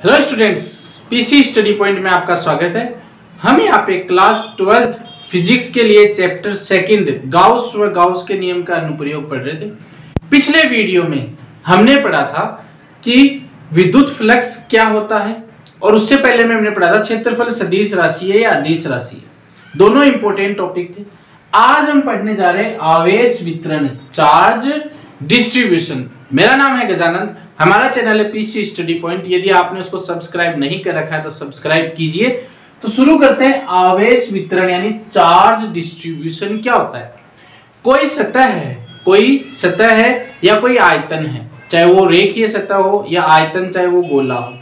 Hello students, PC study point में आपका स्वागत है। हम यहाँ पे क्लास 12th फिजिक्स के लिए चैप्टर सेकंड गाउस व गाउस के नियम का अनुप्रयोग पढ़ रहे थे। पिछले वीडियो में हमने पढ़ा था कि विद्युत फ्लक्स क्या होता है और उससे पहले में हमने पढ़ा था क्षेत्रफल सदिश राशि है या अदिश राशि है। दोनों इंपॉर्टेंट टॉपिक थे। आज हम पढ़ने जा रहे हैं आवेश वितरण, चार्ज डिस्ट्रीब्यूशन। मेरा नाम है गजानंद, हमारा चैनल है पीसी स्टडी पॉइंट। यदि आपने उसको सब्सक्राइब नहीं कर रखा है तो सब्सक्राइब कीजिए। तो शुरू करते हैं। आवेश वितरण यानी चार्ज डिस्ट्रीब्यूशन क्या होता है? कोई सतह है या कोई आयतन है, चाहे वो रेखीय सतह हो या आयतन चाहे वो गोला हो,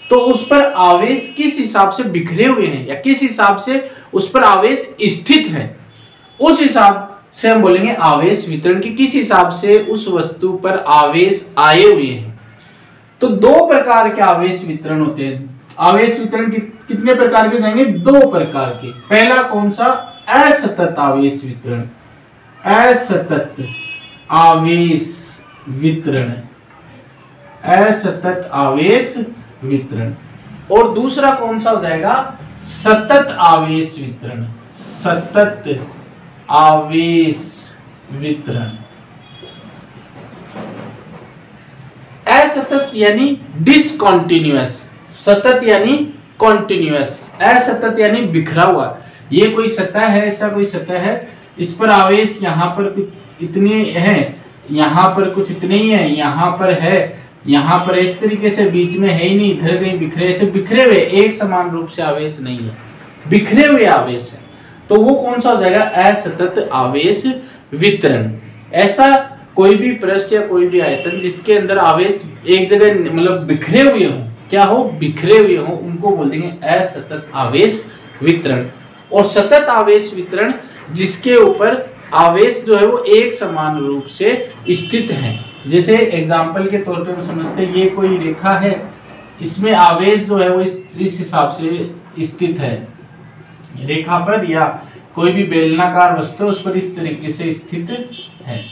तो उस पर आवेश किस हिसाब से बिखरे हुए हैं या किस हिसाब से उस पर आवेश स्थित है, उस हिसाब से हम बोलेंगे आवेश वितरण की किस हिसाब से उस वस्तु पर आवेश आए हुए हैं। तो दो प्रकार के आवेश वितरण होते हैं। आवेश वितरण कितने प्रकार के जाएंगे? दो प्रकार के। पहला कौन सा? असतत आवेश वितरण। असतत आवेश वितरण, असतत आवेश वितरण। और दूसरा कौन सा हो जाएगा? सतत आवेश वितरण। सतत आवेश वितरण। असतत यानी डिसकंटिन्यूअस, सतत यानी कॉन्टिन्यूअस। असतत यानी बिखरा हुआ। ये कोई सतह है, ऐसा कोई सतह है, इस पर आवेश यहाँ पर कुछ इतने हैं, यहाँ पर कुछ इतने ही है, यहाँ पर है, यहाँ पर इस तरीके से बीच में है ही नहीं, इधर कहीं बिखरे, ऐसे बिखरे हुए, एक समान रूप से आवेश नहीं है, बिखरे हुए आवेश है। तो वो कौन सा हो जाएगा? असतत आवेश वितरण। ऐसा कोई भी पृष्ठ या कोई भी आयतन जिसके अंदर आवेश एक जगह मतलब बिखरे हुए हो, क्या हो? बिखरे हुए हो, उनको बोल देंगे असतत आवेश वितरण। और सतत आवेश वितरण जिसके ऊपर आवेश जो है वो एक समान रूप से स्थित है। जैसे एग्जाम्पल के तौर पे हम समझते हैं, ये कोई रेखा है, इसमें आवेश जो है वो इस हिसाब से स्थित है रेखा पर, या कोई भी बेलनाकार वस्तु उस पर इस तरीके से स्थित है।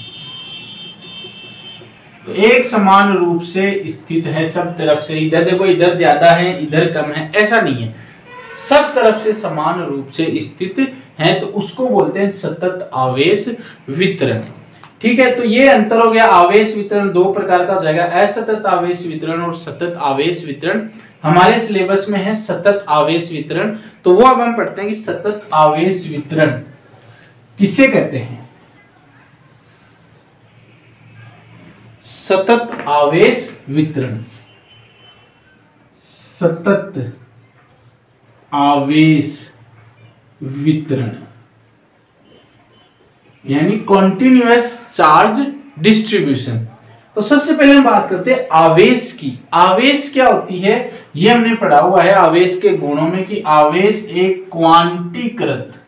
तो एक समान रूप से स्थित है सब तरफ से। इधर देखो, इधर ज्यादा है, इधर कम है, ऐसा नहीं है, सब तरफ से समान रूप से स्थित है, तो उसको बोलते हैं सतत आवेश वितरण। ठीक है, तो ये अंतर हो गया। आवेश वितरण दो प्रकार का हो जाएगा, असतत आवेश वितरण और सतत आवेश वितरण। हमारे सिलेबस में है सतत आवेश वितरण, तो वो अब हम पढ़ते हैं कि सतत आवेश वितरण किसे कहते हैं। सतत आवेश वितरण, सतत आवेश वितरण यानी कॉन्टिन्यूअस चार्ज डिस्ट्रीब्यूशन। तो सबसे पहले हम बात करते हैं आवेश की। आवेश क्या होती है ये हमने पढ़ा हुआ है आवेश के गुणों में कि आवेश एक क्वांटीकृत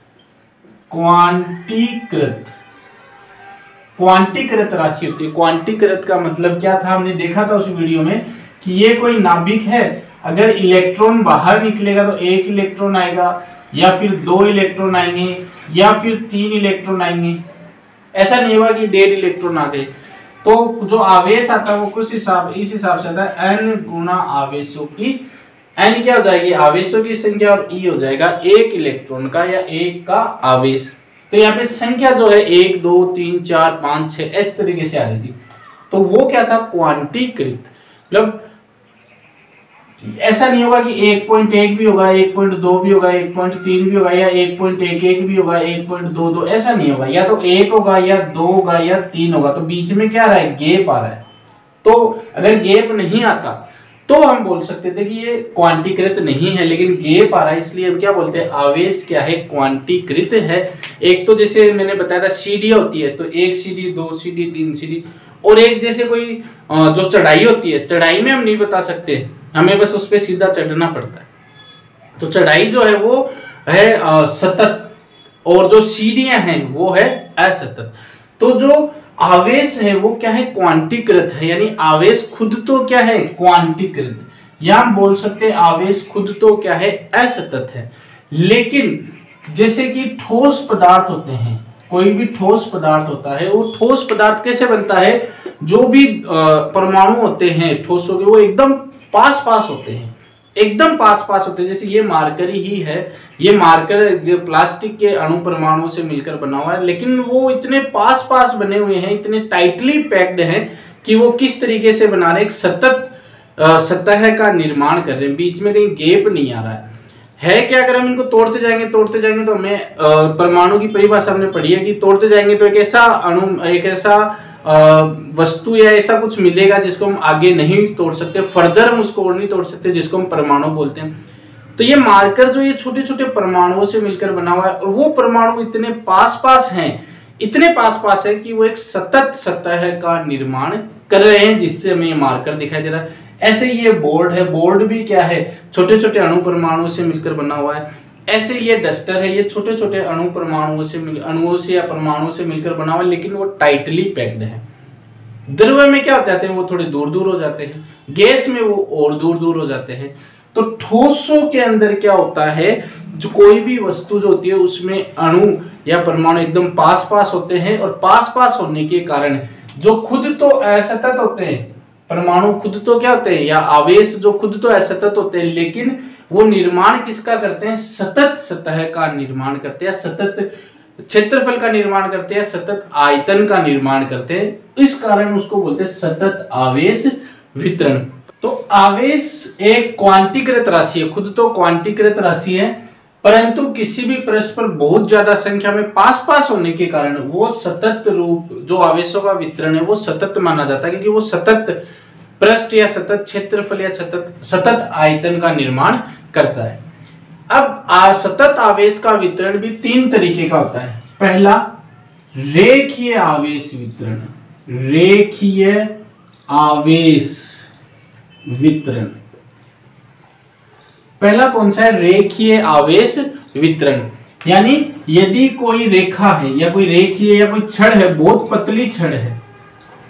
राशि होती है। क्वांटीकृत का मतलब क्या था, हमने देखा था उस वीडियो में कि ये कोई नाभिक है, अगर इलेक्ट्रॉन बाहर निकलेगा तो एक इलेक्ट्रॉन आएगा, या फिर दो इलेक्ट्रॉन आएंगे, या फिर तीन इलेक्ट्रॉन आएंगे। ऐसा नहीं होगा कि 1.5 इलेक्ट्रॉन आ गए। तो जो आवेश आता है वो कुछ इस हिसाब से आता है, n गुना आवेशों की, n क्या हो जाएगी? आवेशों की संख्या, और e हो जाएगा एक इलेक्ट्रॉन का या एक का आवेश। तो यहाँ पे संख्या जो है 1 2 3 4 5 6 इस तरीके से आ रही थी। तो वो क्या था? क्वांटीकृत। मतलब ऐसा नहीं होगा कि 1.1 भी होगा, 1.2 भी होगा, 1.3 भी होगा, या 1.11 भी होगा, 1.22, ऐसा नहीं होगा। या तो 1 होगा, या 2 होगा, या 3 होगा। तो बीच में क्या आ रहा है? गैप आ रहा है। तो अगर गैप नहीं आता तो हम बोल सकते थे कि ये क्वांटीकृत नहीं है, लेकिन गैप आ रहा है, इसलिए हम क्या बोलते हैं? आवेश क्या है? क्वांटीकृत है। एक तो जैसे मैंने बताया था सीढ़ी होती है, तो 1 सीढ़ी 2 सीढ़ी 3 सीढ़ी, और एक जैसे कोई जो चढ़ाई होती है, चढ़ाई में हम नहीं बता सकते, हमें बस उस पर सीधा चढ़ना पड़ता है। तो चढ़ाई जो है वो है सतत, और जो सीढ़ियां हैं वो है असतत। तो जो आवेश है वो क्या है? क्वांटीकृत है। यानी आवेश खुद तो क्या है? क्वांटीकृत, या हम बोल सकते हैं आवेश खुद तो क्या है? असतत है। लेकिन जैसे कि ठोस पदार्थ होते हैं, कोई भी ठोस पदार्थ होता है, वो ठोस पदार्थ कैसे बनता है? जो भी परमाणु होते हैं ठोसों के, वो एकदम पास पास होते हैं, एकदम पास पास होते हैं। जैसे ये मार्कर ही है, ये मार्कर जो प्लास्टिक के अणु परमाणुओं से मिलकर बना हुआ है, लेकिन वो इतने पास पास बने हुए हैं, इतने टाइटली पैक्ड हैं कि वो किस तरीके से बना रहे हैं, एक सतत सतह का निर्माण कर रहे हैं, बीच में कहीं गैप नहीं आ रहा है क्या। अगर हम इनको तोड़ते जाएंगे तो हमें परमाणु की परिभाषा हमने पढ़ी है कि तोड़ते जाएंगे तो एक ऐसा अणु, एक ऐसा वस्तु या ऐसा कुछ मिलेगा जिसको हम आगे नहीं तोड़ सकते, फर्दर हम उसको और नहीं तोड़ सकते, जिसको हम परमाणु बोलते हैं। तो ये मार्कर जो ये छोटे छोटे परमाणुओं से मिलकर बना हुआ है, और वो परमाणु इतने पास पास हैं, इतने पास पास है कि वो एक सतत सतह का निर्माण कर रहे हैं, जिससे हमें ये मार्कर दिखाई दे रहा है। ऐसे ये बोर्ड है, बोर्ड भी क्या है, छोटे छोटे अणु परमाणुओं से मिलकर बना हुआ है। ऐसे ये डस्टर है, ये छोटे छोटे अणुओं से या परमाणुओं से मिलकर बना हुआ है, लेकिन वो टाइटली पैक्ड है। द्रव्य में क्या हो जाते हैं, वो थोड़े दूर दूर हो जाते हैं, गैस में वो और दूर दूर हो जाते हैं। तो ठोसों के अंदर क्या होता है, जो कोई भी वस्तु जो होती है उसमें अणु या परमाणु एकदम पास पास होते हैं, और पास पास होने के कारण जो खुद तो असतत होते हैं, परमाणु खुद तो क्या होते हैं, या आवेश जो खुद तो असतत होते हैं, लेकिन वो निर्माण किसका करते हैं, सतत सतह का निर्माण करते हैं, सतत क्षेत्रफल का निर्माण करते हैं, सतत आयतन का निर्माण करते हैं। इस कारण उसको बोलते हैं सतत आवेश वितरण। तो आवेश एक क्वांटीकृत राशि है, खुद तो क्वांटीकृत राशि है, परंतु किसी भी पृष्ठ पर बहुत ज्यादा संख्या में पास पास होने के कारण वो सतत रूप, जो आवेशों का वितरण है वो सतत माना जाता है, क्योंकि वो सतत पृष्ठ या सतत क्षेत्रफल या सतत आयतन का निर्माण करता है। अब सतत आवेश का वितरण भी 3 तरीके का होता है। पहला, रेखीय आवेश वितरण, रेखीय आवेश वितरण। पहला कौन सा है, रेखीय आवेश वितरण। यानी यदि कोई रेखा है या कोई रेखीय या कोई छड़ है, बहुत पतली छड़ है,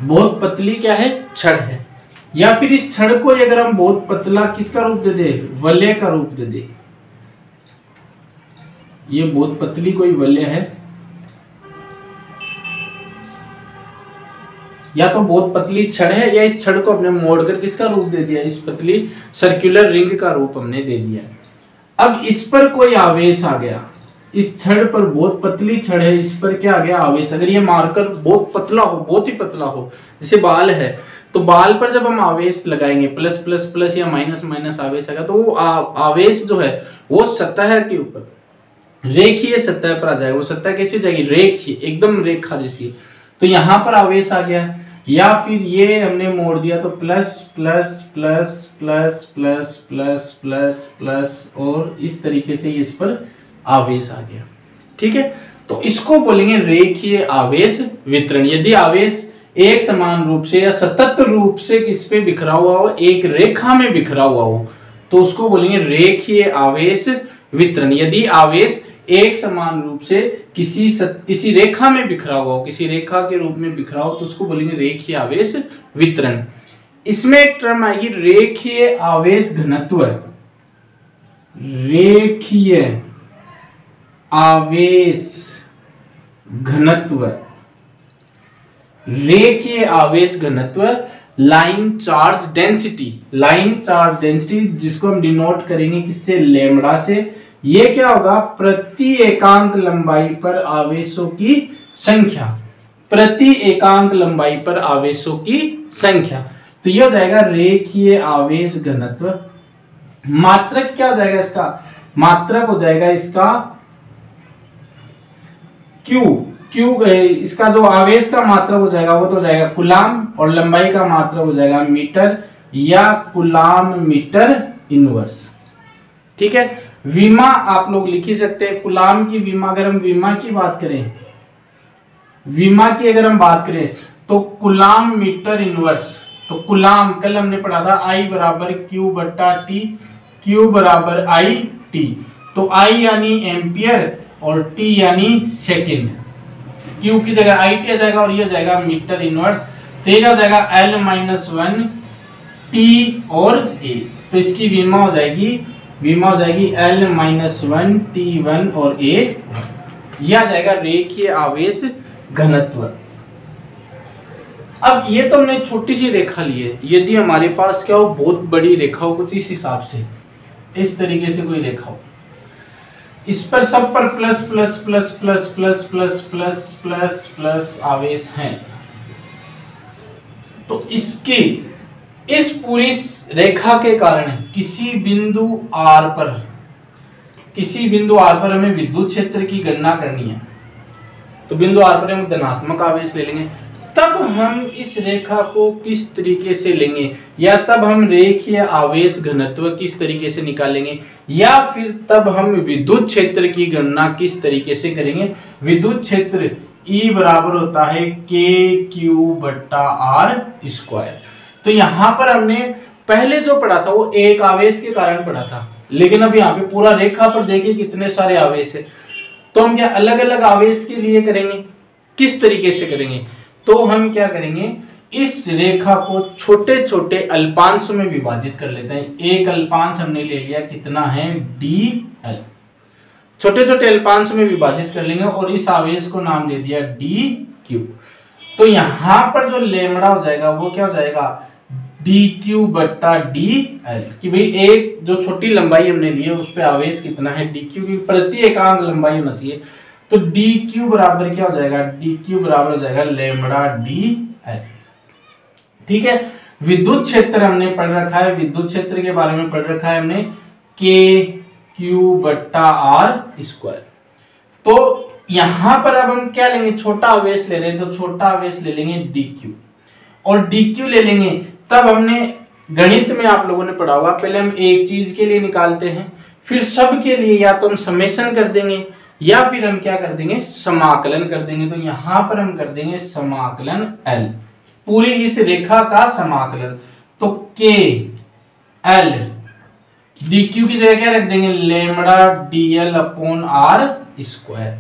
बहुत पतली क्या है, छड़ है, या फिर इस छड़ को अगर हम बहुत पतला किसका रूप दे दे, वलय का रूप दे दे, ये बहुत पतली कोई वलय है, या तो बहुत पतली छड़ है, या इस छड़ को हमने मोड़कर किसका रूप दे दिया, इस पतली सर्कुलर रिंग का रूप हमने दे दिया। अब इस पर कोई आवेश आ गया, इस छड़ पर, बहुत पतली छड़ है, इस पर क्या आ गया, आवेश। अगर ये मार्कर बहुत पतला हो, बहुत ही पतला हो, जैसे बाल है, तो बाल पर जब हम आवेश लगाएंगे, प्लस प्लस प्लस या माइनस माइनस आवेश आएगा, तो वो आवेश जो है वो सतह के ऊपर रेखीय सतह पर आ जाएगा। वो सतह कैसी हो जाएगी, रेखीय, एकदम रेखा जैसी। तो यहाँ पर आवेश आ गया, या फिर ये हमने मोड़ दिया तो plus plus plus plus plus plus plus plus, और इस तरीके से इस पर आवेश आ गया। ठीक है, तो इसको बोलेंगे रेखीय आवेश वितरण। यदि आवेश एक समान रूप से या सतत रूप से किस पे बिखरा हुआ हो, एक रेखा में बिखरा हुआ हो, तो उसको बोलेंगे रेखीय आवेश वितरण। यदि आवेश एक समान रूप से किसी रेखा में बिखरा हुआ हो, किसी रेखा के रूप में बिखरा हो, तो उसको बोलेंगे रेखीय आवेश वितरण। इसमें एक टर्म आएगी रेखीय आवेश घनत्व, रेखीय आवेश घनत्व, रेखीय आवेश घनत्व, line charge density, line charge density, जिसको हम डिनोट करेंगे किससे, लैम्बडा से। ये क्या होगा, प्रति एकांक लंबाई पर आवेशों की संख्या, प्रति एकांक लंबाई पर आवेशों की संख्या। तो ये हो जाएगा रेखीय आवेश घनत्व। मात्रक क्या हो जाएगा इसका, मात्रक हो जाएगा इसका Q, इसका जो आवेश का मात्रक हो जाएगा वो तो हो जाएगा कूलाम, और लंबाई का मात्रक हो जाएगा मीटर या कूलाम मीटर इनवर्स। ठीक है, विमा आप लोग लिख ही सकते हैं, कूलाम की विमा, अगर हम विमा की बात करें, विमा की अगर हम बात करें तो कूलाम मीटर इनवर्स, तो कूलाम कल हमने पढ़ा था I बराबर Q बट्टा T, Q बराबर I T, तो I यानी एम्पियर और T यानी सेकेंड, Q की जगह I T आ जाएगा, और ये हो जाएगा मीटर इनवर्स। तो ये हो जाएगा L-1 T और A, तो इसकी विमा हो जाएगी L-1 T1 और A, यह आ जाएगा रेखीय आवेश घनत्व। अब ये तो हमने छोटी सी रेखा ली है, यदि हमारे पास क्या हो, बहुत बड़ी रेखा हो कुछ इस हिसाब से, इस तरीके से कोई रेखा हो, इस पर सब पर plus plus plus plus plus plus plus plus plus आवेश हैं, तो इसकी इस पूरी रेखा के कारण किसी बिंदु R पर हमें विद्युत क्षेत्र की गणना करनी है। तो बिंदु R पर हम धनात्मक आवेश ले लेंगे, तब हम इस रेखा को किस तरीके से लेंगे, या तब हम रेखीय आवेश घनत्व किस तरीके से निकालेंगे, या फिर तब हम विद्युत क्षेत्र की गणना किस तरीके से करेंगे। विद्युत क्षेत्र E बराबर होता है KQ/R²। तो यहां पर हमने पहले जो पढ़ा था वो एक आवेश के कारण पढ़ा था, लेकिन अब यहाँ पे पूरा रेखा पर देखिए कितने सारे आवेश है। तो हम क्या अलग अलग आवेश के लिए करेंगे, किस तरीके से करेंगे, तो हम क्या करेंगे, इस रेखा को छोटे छोटे अल्पांशों में विभाजित कर लेते हैं। एक अल्पांश हमने ले लिया, कितना है, DL, छोटे छोटे अल्पांश में विभाजित कर लेंगे और इस आवेश को नाम दे दिया DQ। तो यहां पर जो लेमड़ा हो जाएगा वो क्या हो जाएगा, DQ/DL, कि भाई एक जो छोटी लंबाई हमने ली है उस पे आवेश कितना है, DQ की प्रति एकांक लंबाई होना चाहिए। तो DQ बराबर क्या हो जाएगा, DQ बराबर हो जाएगा λDL। ठीक है, विद्युत क्षेत्र हमने पढ़ रखा है, विद्युत क्षेत्र के बारे में पढ़ रखा है हमने KQ/R²। तो यहां पर अब हम क्या लेंगे, छोटा आवेश ले रहे हैं तो छोटा आवेश ले लेंगे DQ, और DQ ले लेंगे तब हमने गणित में आप लोगों ने पढ़ा होगा, पहले हम एक चीज के लिए निकालते हैं, फिर सब के लिए या तो हम समेशन कर देंगे या फिर हम क्या कर देंगे, समाकलन कर देंगे। तो यहां पर हम कर देंगे समाकलन L, पूरी इस रेखा का समाकलन। तो KL DQ की जगह क्या रख देंगे, λDL/R²।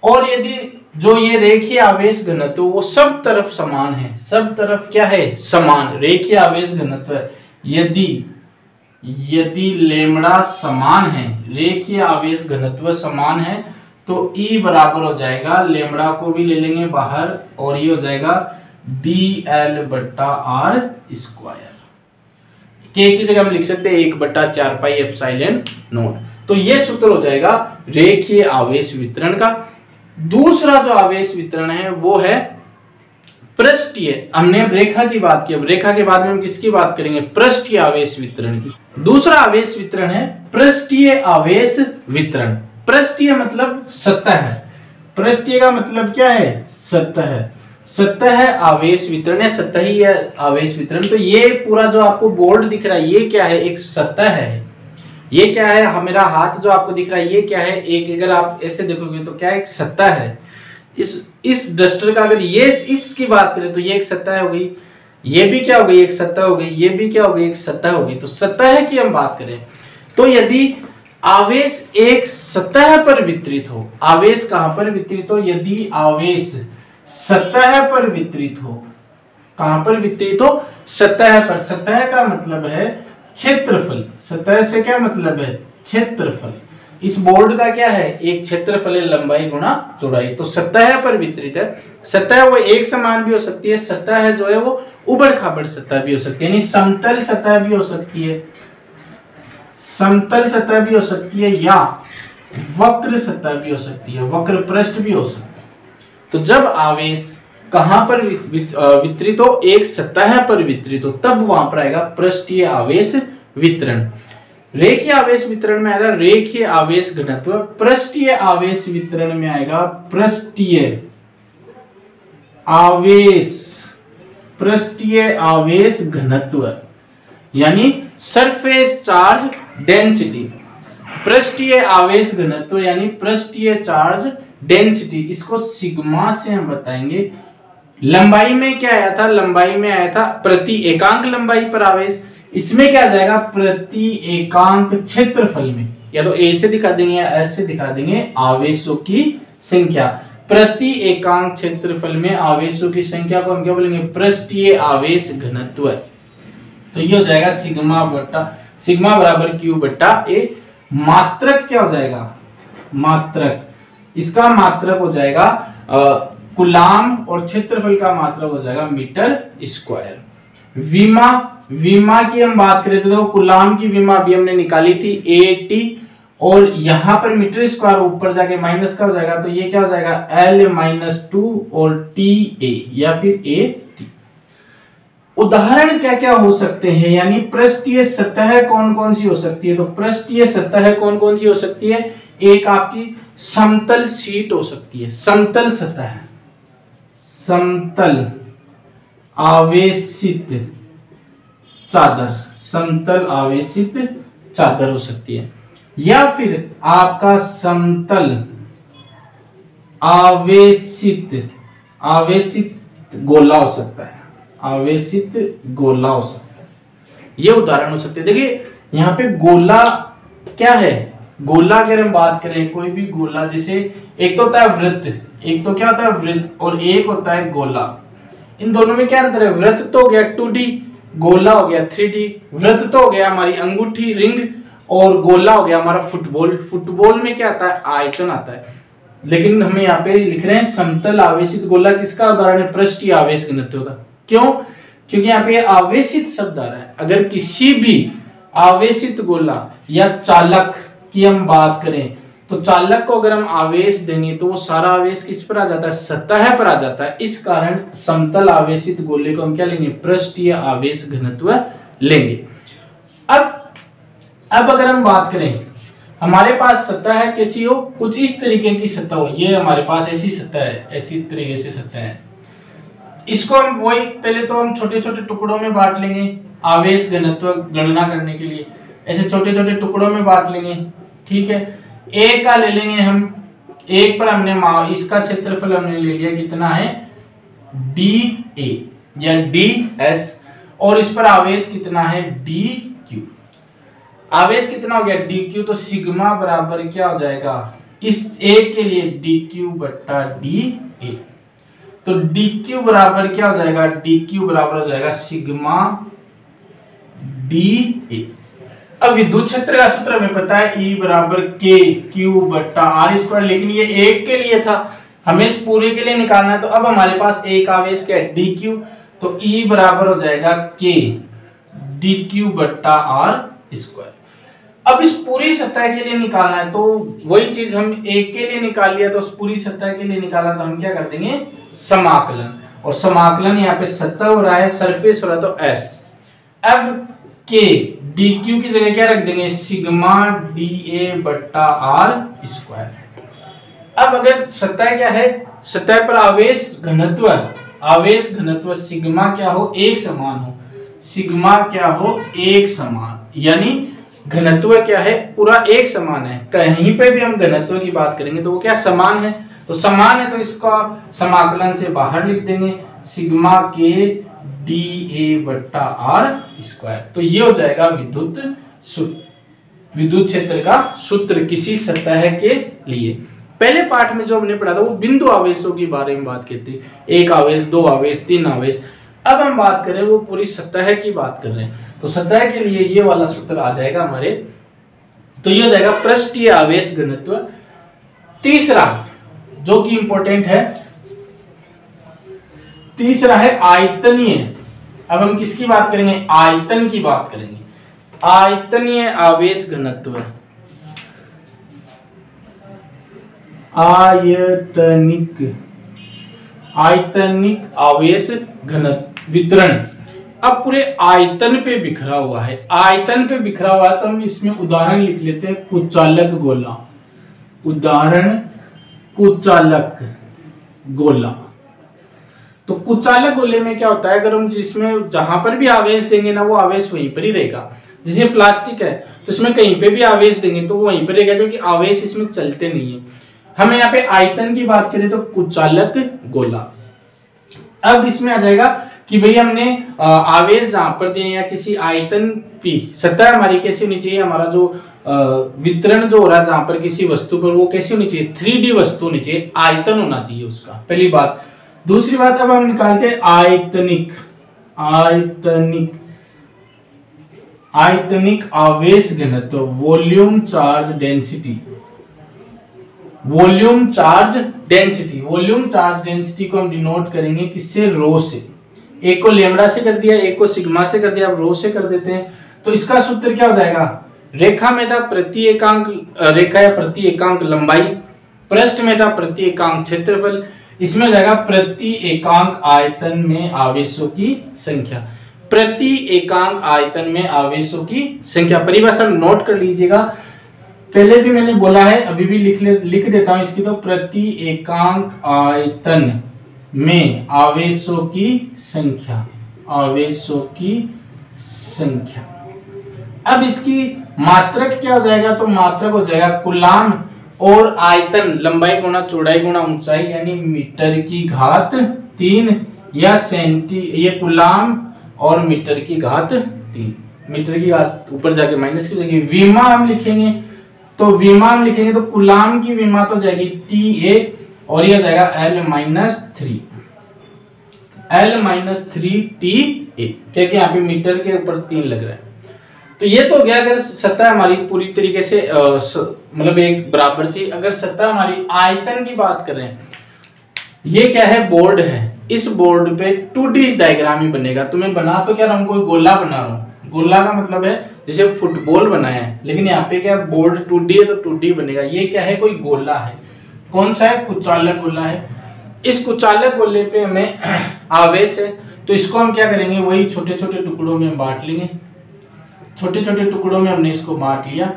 और यदि जो ये रेखीय आवेश घनत्व वो सब तरफ समान है, सब तरफ क्या है, समान रेखीय आवेश घनत्व, यदि लेमड़ा समान है, रेखीय आवेश घनत्व समान है, तो E बराबर हो जाएगा, लेमड़ा को भी ले लेंगे बाहर और ये हो जाएगा DL/R²। K की जगह हम लिख सकते हैं 1/4πε0। तो ये सूत्र हो जाएगा रेखीय आवेश वितरण का। दूसरा जो आवेश वितरण है वो है पृष्ठीय। हमने अब रेखा की बात की, अब रेखा के बाद में हम किसकी बात करेंगे, पृष्ठीय आवेश वितरण की। दूसरा आवेश वितरण है पृष्ठीय आवेश वितरण। पृष्ठीय मतलब सतह है, पृष्ठीय का मतलब क्या है, सतह, सतह आवेश वितरण है, सतही आवेश वितरण। तो ये पूरा जो आपको बोर्ड दिख रहा है ये क्या है, एक सतह है। ये क्या है, मेरा हाथ जो आपको दिख रहा है ये क्या है, एक, अगर आप ऐसे देखोगे तो क्या एक सतह है। इस डस्टर का अगर ये इसकी बात करें तो ये एक सतह हो गई, ये भी क्या हो गई, एक सतह हो गई, ये भी क्या हो गई, एक सतह हो गई। तो सतह की हम बात करें तो यदि आवेश एक सतह पर वितरित हो, आवेश कहां पर वितरित हो, यदि आवेश सतह पर वितरित हो, कहां पर वितरित हो, सतह पर। सतह का मतलब है क्षेत्रफल, सतह से क्या मतलब है, क्षेत्रफल। इस बोर्ड का क्या है, एक क्षेत्रफल है, लंबाई गुणा चौड़ाई। तो सतह पर वितरित है, सतह वो एक समान भी हो सकती है, सतह जो है वो उबड़ खाबड़ सतह भी हो सकती है, यानी समतल सतह भी हो सकती है, समतल सतह भी हो सकती है, या वक्र सतह भी हो सकती है, वक्र पृष्ठ भी हो सकती है। तो जब आवेश कहां पर वितरित हो, एक सतह पर वितरित हो, तब वहां पर आएगा पृष्ठीय आवेश वितरण। रेखीय आवेश वितरण में आएगा रेखीय आवेश घनत्व, पृष्ठीय आवेश वितरण में आएगा पृष्ठीय आवेश घनत्व, यानी सरफेस चार्ज डेंसिटी। पृष्ठीय आवेश घनत्व यानी पृष्ठीय चार्ज डेंसिटी, इसको सिग्मा से हम बताएंगे। लंबाई में क्या आया था, लंबाई में आया था प्रति एकांक लंबाई पर आवेश, इसमें क्या आ जाएगा, प्रति एकांक क्षेत्रफल में, या तो ए से दिखा देंगे या एस से दिखा देंगे, आवेशों की संख्या। प्रति एकांक क्षेत्रफल में आवेशों की संख्या को हम क्या बोलेंगे, पृष्ठीय आवेश घनत्व। तो ये हो जाएगा सिग्मा बराबर Q/A। मात्रक क्या हो जाएगा, मात्रक, इसका मात्रक हो जाएगा कूलाम और क्षेत्रफल का मात्रक हो जाएगा मीटर स्क्वायर। विमा, विमा की हम बात करें तो कूलाम की विमा अभी हमने निकाली थी AT, और यहां पर मीटर स्क्वायर ऊपर जाके माइनस का हो जाएगा, तो ये क्या हो जाएगा L-2 और TA या फिर AT। उदाहरण क्या क्या हो सकते हैं, यानी पृष्ठीय सतह कौन कौन सी हो सकती है, तो पृष्ठीय सतह कौन कौन सी हो सकती है, एक आपकी समतल शीट हो सकती है, समतल सतह, समतल आवेशित चादर, समतल आवेशित चादर हो सकती है, या फिर आपका समतल आवेशित गोला हो सकता है, आवेशित गोला हो सकता है। ये उदाहरण हो सकते हैं। देखिए यहाँ पे गोला क्या है, गोला अगर हम बात करें कोई भी गोला, जैसे एक तो होता है वृत्त, एक तो क्या होता है वृत्त, और एक होता है गोला। इन दोनों में क्या अंतर है, वृत्त तो हो गया 2D, गोला हो गया 3D। वृत्त तो हो गया हमारी अंगूठी रिंग, और गोला हो गया हमारा फुटबॉल। फुटबॉल में क्या आता है, आयतन आता है, लेकिन हम यहाँ पे लिख रहे हैं समतल आवेशित गोला। किसका उदाहरण है, पृष्ठीय आवेश घनत्व का। क्यों, क्योंकि यहाँ पे आवेशित शब्द आ रहा है। अगर किसी भी आवेशित गोला या चालक की हम बात करें, तो चालक को अगर हम आवेश देंगे तो वो सारा आवेश किस पर आ जाता है, सतह पर आ जाता है। इस कारण समतल आवेशित गोले को हम क्या लेंगे, पृष्ठीय आवेश घनत्व लेंगे। अब अगर हम बात करें, हमारे पास सतह है कैसी हो, कुछ इस तरीके की सतह हो, ये हमारे पास ऐसी सतह है, ऐसी तरीके से सतह है। इसको हम वही पहले तो हम छोटे छोटे टुकड़ों में बांट लेंगे आवेश घनत्व गणना करने के लिए, ऐसे छोटे छोटे टुकड़ों में बांट लेंगे, ठीक है। एक का ले लेंगे हम, एक पर हमने इसका क्षेत्रफल हमने ले लिया कितना है DA या DS, और इस पर आवेश कितना है DQ। आवेश कितना हो गया DQ, तो सिग्मा बराबर क्या हो जाएगा, इस एक के लिए DQ बट्टा DA, तो DQ बराबर क्या हो जाएगा, DQ बराबर हो जाएगा सिग्मा DA। अब विद्युत क्षेत्र का सूत्र हमें पता है E बराबर KQ बट्टा R², लेकिन ये एक के लिए था, हमें इस पूरे के लिए निकालना है। तो अब हमारे पास एक आवेश क्या है DQ, तो E बराबर हो जाएगा K DQ बट्टा R²। अब इस पूरी सतह के लिए निकालना है, तो वही चीज हम एक के लिए निकाल लिया, तो उस पूरी सतह के लिए निकालना, तो हम क्या कर देंगे समाकलन, और समाकलन यहाँ पे सतह हो रहा है, सरफेस हो रहा है, तो S। अब K DQ की जगह क्या रख देंगे, सिग्मा DA बट्टा R²। अब अगर सतह क्या है, सतह पर आवेश घनत्व सिग्मा क्या हो, एक समान हो, सिग्मा क्या हो एक समान, यानी घनत्व क्या है पूरा एक समान है। कहीं पे भी हम घनत्व की बात करेंगे तो वो क्या समान है, तो समान है, तो इसका समाकलन से बाहर लिख देंगे सिग्मा के DA बट्टा R²। तो ये हो जाएगा विद्युत क्षेत्र का सूत्र किसी सतह के लिए। पहले पार्ट में जो हमने पढ़ा था वो बिंदु आवेशों के बारे में बात करते हैं, एक आवेश, दो आवेश, तीन आवेश। अब हम बात करें वो पूरी सतह की बात कर रहे हैं, तो सतह के लिए ये वाला सूत्र आ जाएगा हमारे, तो ये हो जाएगा पृष्ठीय आवेश घनत्व। तीसरा जो कि इंपॉर्टेंट है, तीसरा है आयतनीय। अब हम किसकी बात करेंगे, आयतन की बात करेंगे, आयतनीय आवेश घनत्व। आयतनिक आवेश घनत्व वितरण। अब पूरे आयतन पे बिखरा हुआ है, आयतन पे बिखरा हुआ है, तो हम इसमें उदाहरण लिख लेते हैं कुचालक गोला। उदाहरण कुचालक गोला। तो कुचालक गोले में क्या होता है, अगर हम जिसमें जहां पर भी आवेश देंगे ना वो आवेश वहीं पर ही रहेगा। जैसे प्लास्टिक है तो इसमें कहीं पे भी आवेश देंगे तो वो वहीं पर रहेगा, क्योंकि आवेश इसमें चलते नहीं है। हमें यहाँ पे आयतन की बात करें तो कुचालक गोला। अब इसमें आ जाएगा कि भाई हमने आवेश जहां पर दिए या किसी आयतन की सतह हमारी कैसी होनी चाहिए, हमारा जो वितरण जो हो रहा है जहां पर किसी वस्तु पर, वो कैसी होनी चाहिए, 3D वस्तु होनी चाहिए, आयतन होना चाहिए उसका, पहली बात। दूसरी बात अब हम निकालते हैं आयतनिक आवेश घनत्व, volume charge density. Volume charge density को हम डिनोट करेंगे किससे, रो से। एक को लैम्ब्डा से कर दिया, एक को सिग्मा से कर दिया, अब रो से कर देते हैं। तो इसका सूत्र क्या हो जाएगा, रेखा में था प्रति एकांक रेखा या प्रति एकांक लंबाई, पृष्ठ में था प्रति एकांक क्षेत्रफल, इसमें हो जाएगा प्रति एकांक आयतन में आवेशों की संख्या। प्रति एकांक आयतन में आवेशों की संख्या परिभाषा नोट कर लीजिएगा, पहले भी मैंने बोला है, अभी भी लिख देता हूं इसकी। तो प्रति एकांक आयतन में आवेशों की संख्या, आवेशों की संख्या। अब इसकी मात्रक क्या हो जाएगा, तो मात्रक हो जाएगा कूलाम और आयतन, लंबाई गुणा चौड़ाई गुणा ऊंचाई, यानी मीटर की घात 3 या ये कूलाम और मीटर की घात 3, मीटर की घात ऊपर जाके माइनस की जाएगी। विमा हम लिखेंगे, तो विमा हम लिखेंगे तो कूलाम की विमा तो जाएगी TA और यह जाएगा L-3, L-3TA, क्योंकि यहाँ पे मीटर के ऊपर 3 लग रहा है। तो ये तो हो गया अगर सतह हमारी पूरी तरीके से मतलब एक बराबर थी। अगर सतह हमारी आयतन की बात कर रहे हैं, ये क्या है, बोर्ड है, इस बोर्ड पे 2D डायग्राम ही बनेगा। तो मैं बना तो क्या रहा हूं, कोई गोला बना रहा हूं। गोला का मतलब है जैसे फुटबॉल बनाया है, लेकिन यहाँ पे क्या बोर्ड 2D है तो 2D बनेगा। ये क्या है, कोई गोला है, कौन सा है, कुचालक गोला है। इस कुचालक गोले पे हमें आवेश है, तो इसको हम क्या करेंगे, वही छोटे छोटे टुकड़ों में बांट लेंगे। छोटे छोटे टुकड़ों में हमने इसको बांट लिया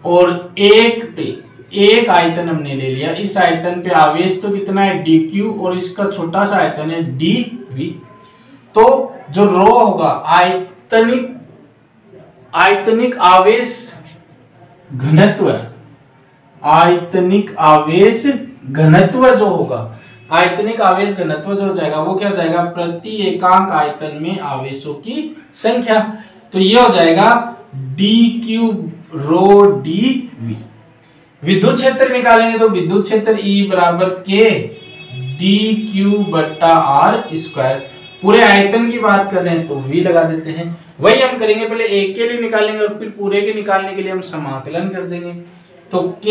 और एक आयतन हमने ले लिया। इस आयतन पे आवेश तो कितना है, dq, और इसका छोटा सा आयतन है dv। तो जो रो होगा आयतनिक आवेश घनत्व, आयतनिक आवेश घनत्व जो होगा, आयतनिक आवेश घनत्व जो हो जाएगा वो क्या हो जाएगा, प्रति एकांक आयतन में आवेशों की संख्या। तो ये हो जाएगा dq रो dv। विद्युत क्षेत्र निकालेंगे तो विद्युत क्षेत्र E बराबर K dq/r²। पूरे आयतन की बात कर रहे हैं तो V लगा देते हैं। वही हम करेंगे, पहले एक के लिए निकालेंगे और फिर पूरे के निकालने के लिए हम समाकलन कर देंगे। तो K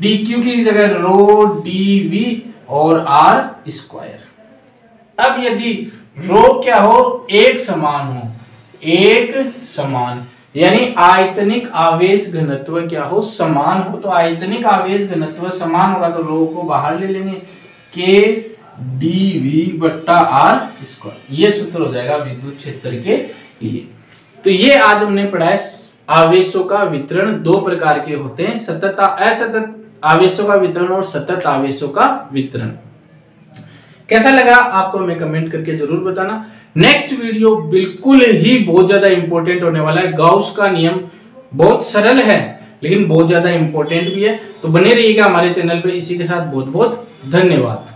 dq की जगह रो dv और r²। अब यदि रो क्या हो, एक समान हो, एक समान, यानी आयतनिक आवेश घनत्व क्या हो, समान हो। तो आयतनिक आवेश घनत्व समान होगा तो रो को बाहर ले लेंगे, K dv/r²। ये सूत्र हो जाएगा विद्युत क्षेत्र के लिए। तो ये आज हमने पढ़ा है आवेशों का वितरण दो प्रकार के होते हैं, सतत असतत आवेशों का वितरण और सतत आवेशों का वितरण। कैसा लगा आपको हमें कमेंट करके जरूर बताना। नेक्स्ट वीडियो बिल्कुल ही बहुत ज्यादा इंपॉर्टेंट होने वाला है। गाउस का नियम बहुत सरल है लेकिन बहुत ज्यादा इंपॉर्टेंट भी है, तो बने रहिएगा हमारे चैनल पे। इसी के साथ बहुत बहुत धन्यवाद।